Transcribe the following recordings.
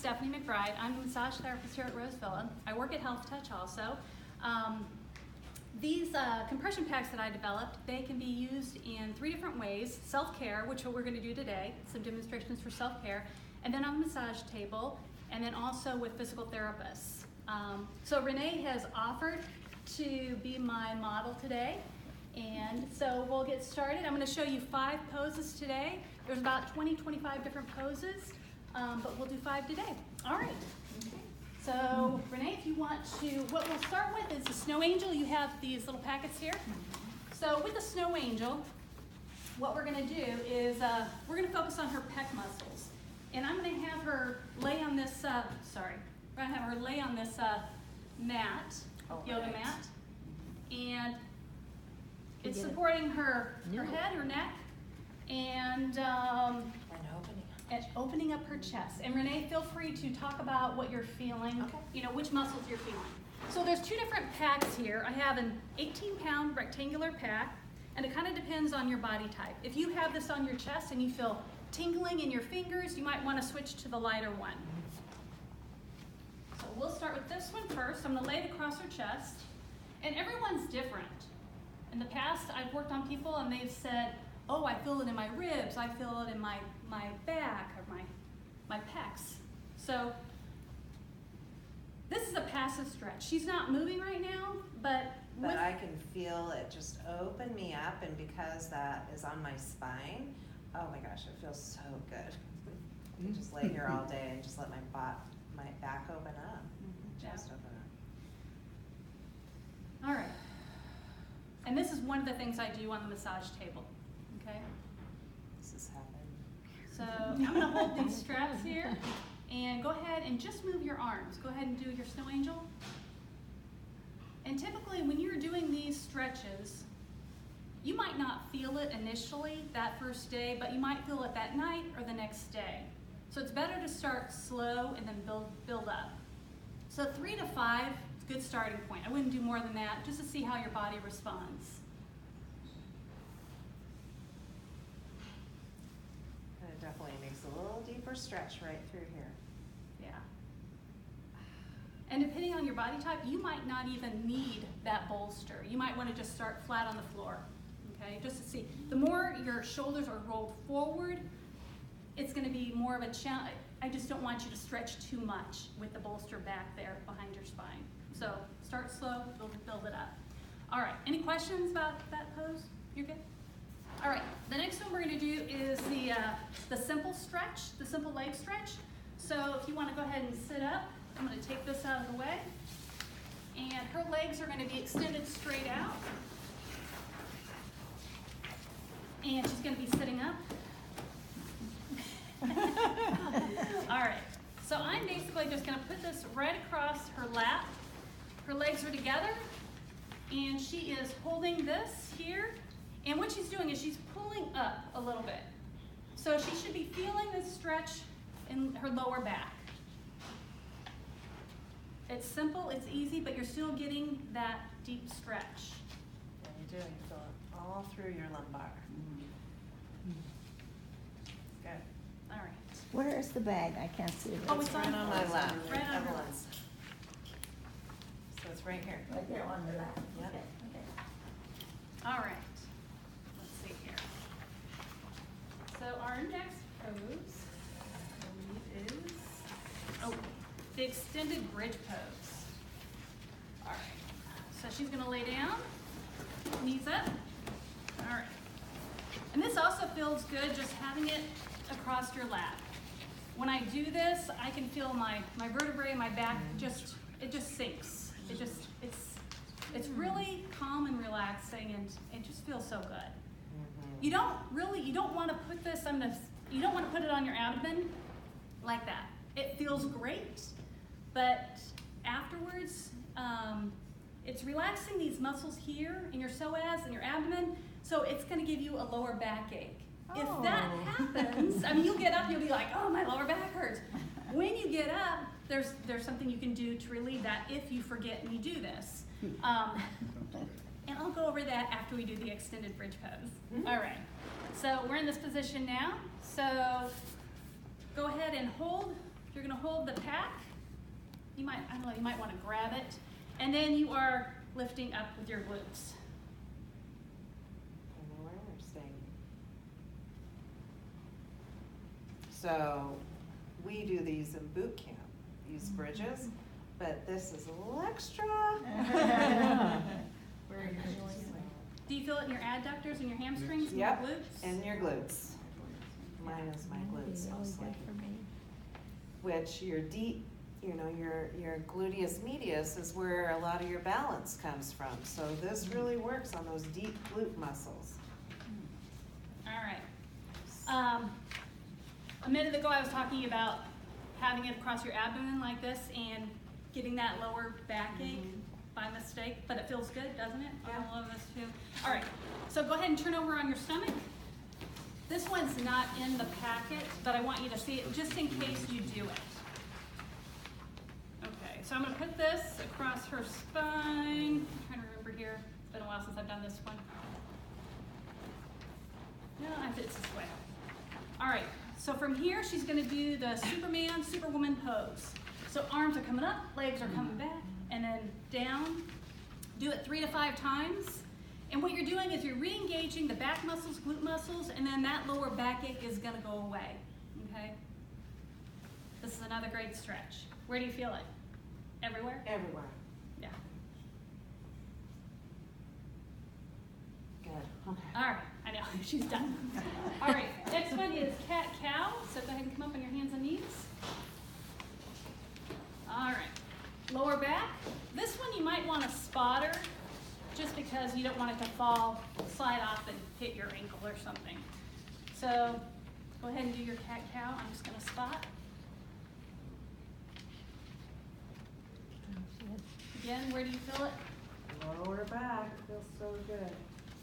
Stephanie McBride. I'm a massage therapist here at Rose Villa. I work at Health Touch also. These compression packs that I developed, they can be used in 3 different ways. Self-care, which what we're going to do today, some demonstrations for self-care, and then on the massage table, and then also with physical therapists. So Renee has offered to be my model today, and so we'll get started. I'm going to show you 5 poses today. There's about 20-25 different poses, but we'll do 5 today. All right. Okay. So Renee, if you want to, what we'll start with is the snow angel. You have these little packets here. So with the snow angel, what we're going to do is we're going to focus on her pec muscles, and I'm going to have her lay on this. We're going to have her lay on this mat, yoga mat, and it's supporting her head, her neck, and opening up her chest. And Renee, feel free to talk about what you're feeling, which muscles you're feeling. So there's 2 different packs here. I have an 18-pound rectangular pack, and it kind of depends on your body type. If you have this on your chest and you feel tingling in your fingers, you might want to switch to the lighter one. So we'll start with this one first. I'm going to lay it across her chest, and everyone's different. In the past, I've worked on people and they've said, oh, I feel it in my ribs, I feel it in my back or my pecs. So this is a passive stretch. She's not moving right now, but I can feel it just open me up, and because that is on my spine, oh my gosh, it feels so good. I can just lay here all day and just let my back open up, chest open up. All right. And this is one of the things I do on the massage table, okay? This is heaven. So I'm gonna hold these straps here, and go ahead and just move your arms. Go ahead and do your snow angel. And typically when you're doing these stretches, you might not feel it initially that first day, but you might feel it that night or the next day. So it's better to start slow and then build up. So 3 to 5 is a good starting point. I wouldn't do more than that, just to see how your body responds. And it definitely makes a little deeper stretch right through here. Yeah. And depending on your body type, you might not even need that bolster. You might want to just start flat on the floor, okay? Just to see. The more your shoulders are rolled forward, it's going to be more of a challenge. I just don't want you to stretch too much with the bolster back there behind your spine. So start slow, build it up. All right, any questions about that pose? You're good? All right, the next one we're going to do is the simple stretch, the simple leg stretch. So if you want to go ahead and sit up, I'm going to take this out of the way. And her legs are going to be extended straight out. And she's going to be sitting up. All right, so I'm basically just going to put this right across her lap. Her legs are together, and she is holding this here. And what she's doing is she's pulling up a little bit. So she should be feeling this stretch in her lower back. It's simple, it's easy, but you're still getting that deep stretch. Yeah, you do. You feel it all through your lumbar. Good. All right. Where is the bag? I can't see it. Oh, It's right on my lap. Right on her Evelyn's. So it's right here. Right there on the lap. Yep. Okay. All right. Let's see here. So our next pose, I believe, is the extended bridge pose. All right. So she's going to lay down, knees up. All right. And this also feels good, just having it across your lap. When I do this, I can feel my vertebrae, my back, it just sinks. It's really calm and relaxing, and it just feels so good. You don't want to put this you don't want to put it on your abdomen like that. It feels great, but afterwards, it's relaxing these muscles here in your psoas and your abdomen, so it's going to give you a lower backache. If that happens, you'll get up, you'll be like, oh, my lower back hurts. When you get up, there's something you can do to relieve that if you forget and you do this. And I'll go over that after we do the extended bridge pose. All right, so we're in this position now. So go ahead and hold You're gonna hold the pack. You might, I don't know, you might wanna grab it. And then you are lifting up with your glutes. Anywhere or staying? So, we do these in boot camp, these bridges, but this is a little extra. Do you feel it in your adductors and your hamstrings and Yep, your glutes? and your glutes. Mine is my glutes mostly. Which your deep, you know, your gluteus medius is where a lot of your balance comes from. So this really works on those deep glute muscles. All right. A minute ago I was talking about having it across your abdomen like this and getting that lower backache by mistake, but it feels good, doesn't it? Yeah. I love this too. All right, so go ahead and turn over on your stomach. This one's not in the packet, but I want you to see it just in case you do it. Okay, so I'm gonna put this across her spine. I'm trying to remember here. It's been a while since I've done this one. No, it's this way. All right, so from here, she's gonna do the Superman, Superwoman pose. So arms are coming up, legs are coming back, and then down. Do it 3 to 5 times. And what you're doing is you're re-engaging the back muscles, glute muscles, and then that lower backache is gonna go away, okay? This is another great stretch. Where do you feel it? Everywhere? Everywhere. Yeah. Good. Okay. All right, I know, she's done. All right, next one is cat-cow. So go ahead and come up on your hands and knees. All right, lower back. This one you might want a spotter just because you don't want it to fall, slide off and hit your ankle or something. So go ahead and do your cat-cow. I'm just gonna spot. Again, where do you feel it? Lower back, feels so good.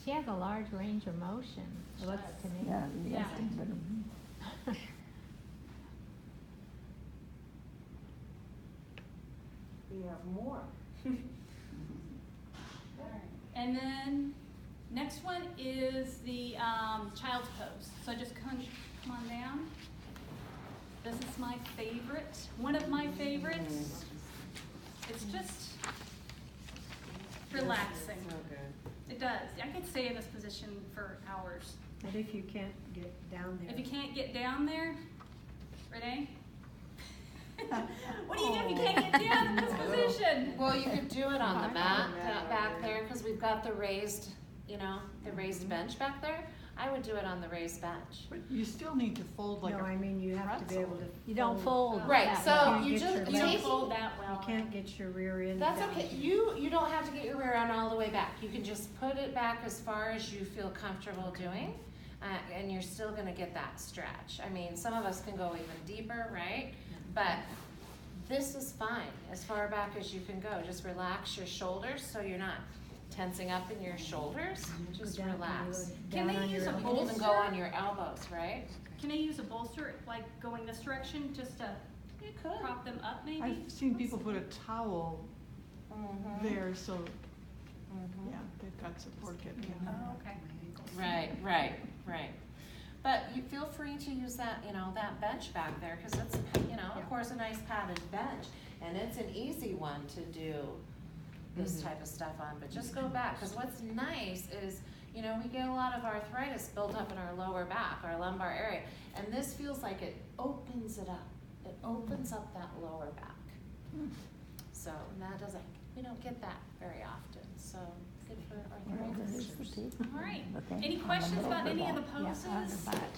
She has a large range of motion, it looks to me. Yeah, Yeah. but We have more. And then next one is the child's pose. So just come on down. This is my favorite, one of my favorites. It's just relaxing. So good. It does. I could stay in this position for hours. But if you can't get down there. If you can't get down there, Renee? What do you do if you can't get down in this position? Well, you could do it on the mat back there, because we've got the raised, the raised bench back there. I would do it on the raised bench. But you still need to fold like No, I mean, you have to be able to. You don't fold. Right, that so way. can't you get just, your You don't legs. fold that You well. can't get your rear end that's down. okay. You don't have to get your rear end all the way back. You can just put it back as far as you feel comfortable doing, and you're still gonna get that stretch. I mean, some of us can go even deeper, right? But this is fine, as far back as you can go. Just relax your shoulders so you're not tensing up in your shoulders. Just Go down, relax. Can down they on use your a You elbows. can even go on your elbows, right? Can I use a bolster, like going this direction, just to You could. prop them up maybe? I've seen people put a towel Mhm. there, so, Mhm. yeah, they've got support getting in Oh, there. okay. Right. But you feel free to use that, that bench back there, because it's, of course, a nice padded bench. And it's an easy one to do this type of stuff on, but just go back, because what's nice is, we get a lot of arthritis built up in our lower back, our lumbar area, and this feels like it opens it up. It opens up that lower back. So, we don't get that very often, so good for well, arthritis. there's the people. All right. Okay. Any On the questions middle about any of the back. poses? Yeah, on the back.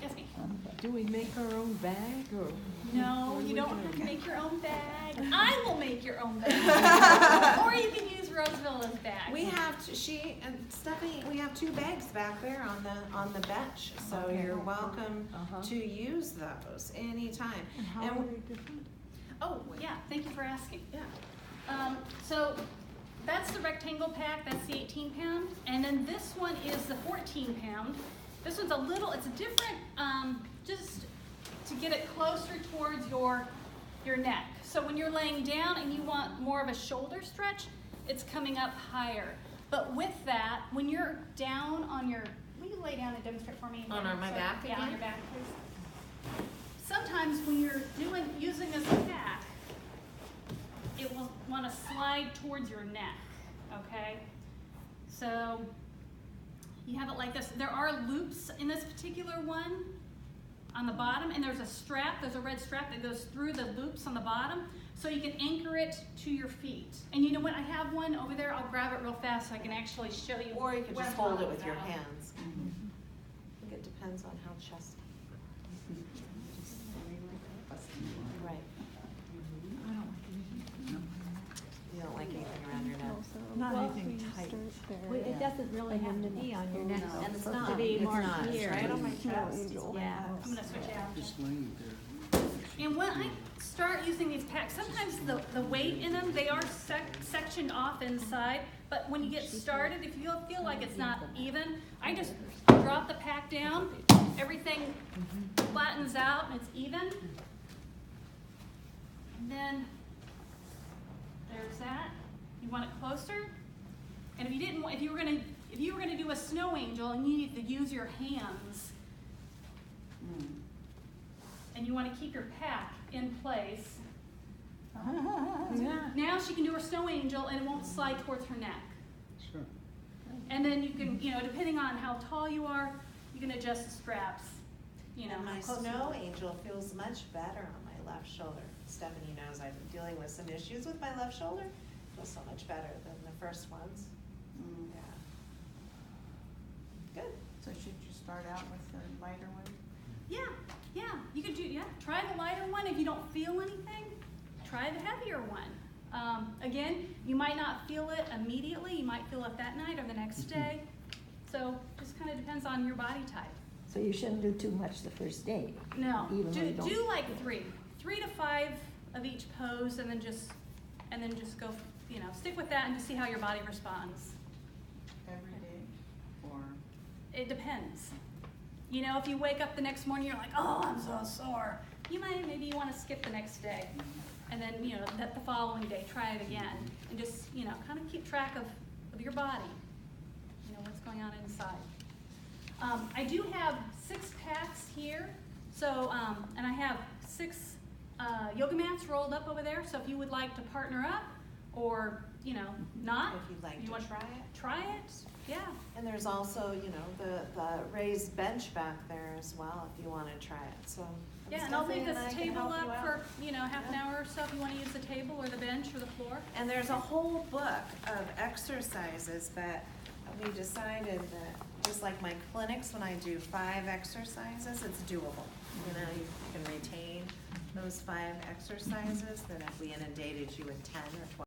Yes, ma'am. On the back. Do we make our own bag or? No, you don't have to make your own bag. I will make your own bag. Or you can use Rosevilla's bag. We have, Stephanie, we have 2 bags back there on the bench, so Okay. you're welcome Uh-huh. to use those anytime. And how And- are they different? Oh, yeah, thank you for asking. Yeah. So that's the rectangle pack, that's the 18 pound. And then this one is the 14 pound. This one's it's a different, just to get it closer towards your neck. So when you're laying down and you want more of a shoulder stretch, it's coming up higher. But with that, when you're down on your, will you lay down and demonstrate for me? On my back Yeah, on again? your back, please. sometimes when you're using this pack, it will want to slide towards your neck, okay? So you have it like this. There are loops in this particular one on the bottom, and there's a red strap that goes through the loops on the bottom, so you can anchor it to your feet. And you know what, I have one over there, I'll grab it real fast so I can actually show you. Or you could what just I'm hold it talking with your about. hands. I think it depends on how chesty. Right. I don't like anything. You don't like anything around your neck. Not Well, anything tight. Well, it doesn't really have to be on your neck, though. And it's supposed not, to be it's more not, it's here. right on my chest. Yeah. I'm gonna switch out. Just laying there. And when I start using these packs, sometimes the weight in them, they are sectioned off inside, but when you get started, if you feel like it's not even, I just drop the pack down, everything flattens out and it's even. And then there's that. You want it closer? And if you didn't, if you were gonna do a snow angel and you need to use your hands, and you want to keep your pack in place, Yeah. now she can do her snow angel and it won't slide towards her neck. Sure. And then you can, depending on how tall you are, you can adjust the straps, And how my close you snow are. angel feels much better on my left shoulder. Stephanie knows I've been dealing with some issues with my left shoulder. It feels so much better than the first ones. Yeah. Good. So should you start out with the lighter one? Yeah, you could try the lighter one. If you don't feel anything, try the heavier one. Again, you might not feel it immediately. You might feel it that night or the next day. So just kind of depends on your body type. So you shouldn't do too much the first day. No, Even though you don't- do like 3 to 5 of each pose, and then just go, stick with that and just see how your body responds. Every day, or? It depends. If you wake up the next morning, you're like, oh, I'm so sore. Maybe you want to skip the next day, and then the following day try it again, and just kind of keep track of your body. What's going on inside. I do have 6 packs here, so and I have 6 yoga mats rolled up over there. So if you would like to partner up, or not, If you'd like you to want try it. try it, yeah. And there's also, the raised bench back there as well, if you want to try it, so. Yeah, and I'll leave Stephanie and this I can table help you up out. for, half an hour or so if you want to use the table or the bench or the floor. And there's a whole book of exercises, but we decided that, just like my clinics, when I do 5 exercises, it's doable. You can retain those 5 exercises, that if we inundated you with 10 or 12.